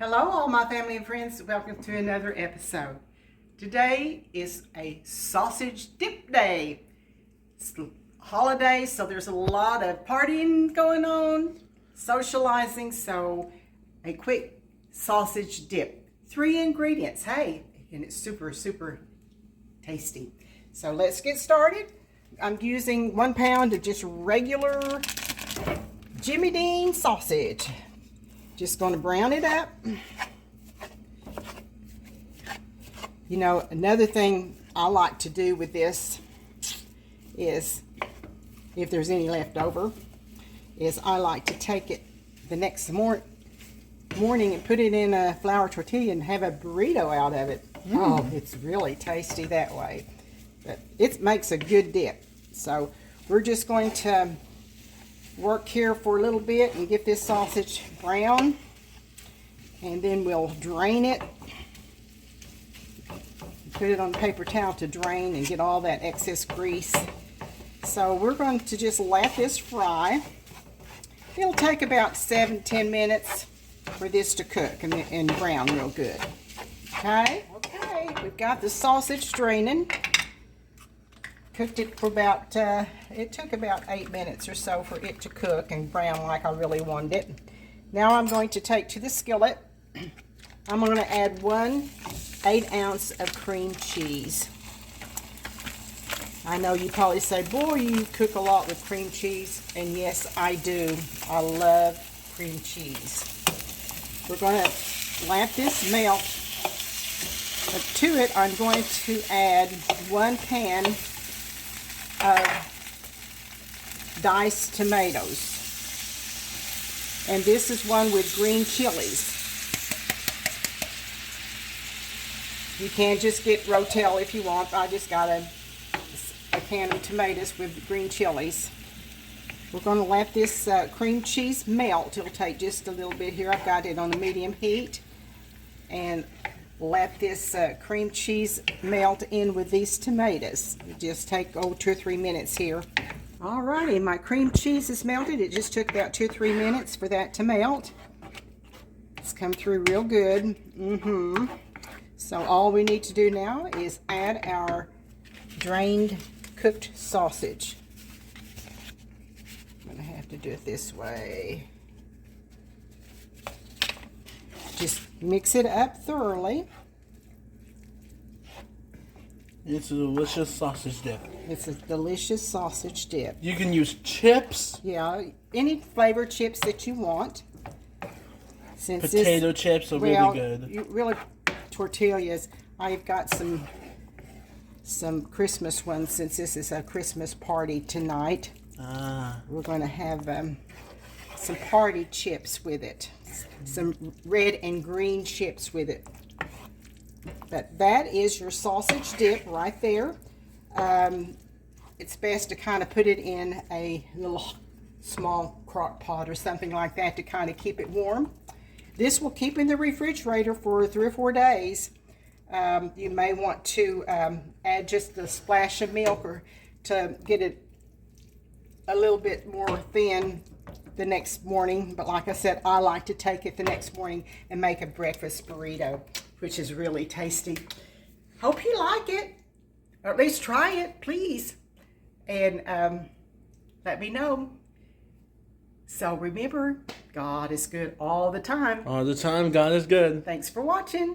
Hello, all my family and friends. Welcome to another episode. Today is a sausage dip day. It's the holiday, so there's a lot of partying going on, socializing, so a quick sausage dip. 3 ingredients, hey, and it's super tasty. So let's get started. I'm using 1 pound of just regular Jimmy Dean sausage. Just going to brown it up. You know, another thing I like to do with this is, if there's any left over, is I like to take it the next morning and put it in a flour tortilla and have a burrito out of it. Oh, it's really tasty that way. But it makes a good dip. So we're just going to work here for a little bit and get this sausage brown, and then we'll drain it, put it on a paper towel to drain and get all that excess grease. So we're going to just let this fry. It'll take about 7-10 minutes for this to cook and brown real good. Okay, we've got the sausage draining. Cooked it for about, it took about 8 minutes or so for it to cook and brown like I really wanted it. Now I'm going to take to the skillet. I'm going to add 1 8-ounce of cream cheese. I know you probably say, boy, you cook a lot with cream cheese. And yes, I do. I love cream cheese. We're going to let this melt. But to it, I'm going to add 1 can of diced tomatoes, and this is one with green chilies. You can just get Rotel if you want. I just got a can of tomatoes with green chilies. We're going to let this cream cheese melt. It'll take just a little bit here. I've got it on a medium heat, and let this cream cheese melt in with these tomatoes. It just take 2 or 3 minutes here. Alrighty, my cream cheese is melted. It just took about 2 or 3 minutes for that to melt. It's come through real good. So all we need to do now is add our drained cooked sausage. I'm gonna have to do it this way. Just mix it up thoroughly. It's a delicious sausage dip. It's a delicious sausage dip. You can use chips. Yeah, any flavored chips that you want. Since Potato chips are really good. Really, tortillas. I've got some Christmas ones, since this is a Christmas party tonight. We're going to have some party chips with it. Some red and green chips with it. But that is your sausage dip right there. It's best to kind of put it in a little small crock pot or something like that to kind of keep it warm. This will keep in the refrigerator for 3 or 4 days. You may want to add just a splash of milk or to get it a little bit more thin the next morning. But like I said, I like to take it the next morning and make a breakfast burrito, which is really tasty. Hope you like it, or at least try it, please, and let me know. So remember, God is good all the time. All the time, God is good. Thanks for watching.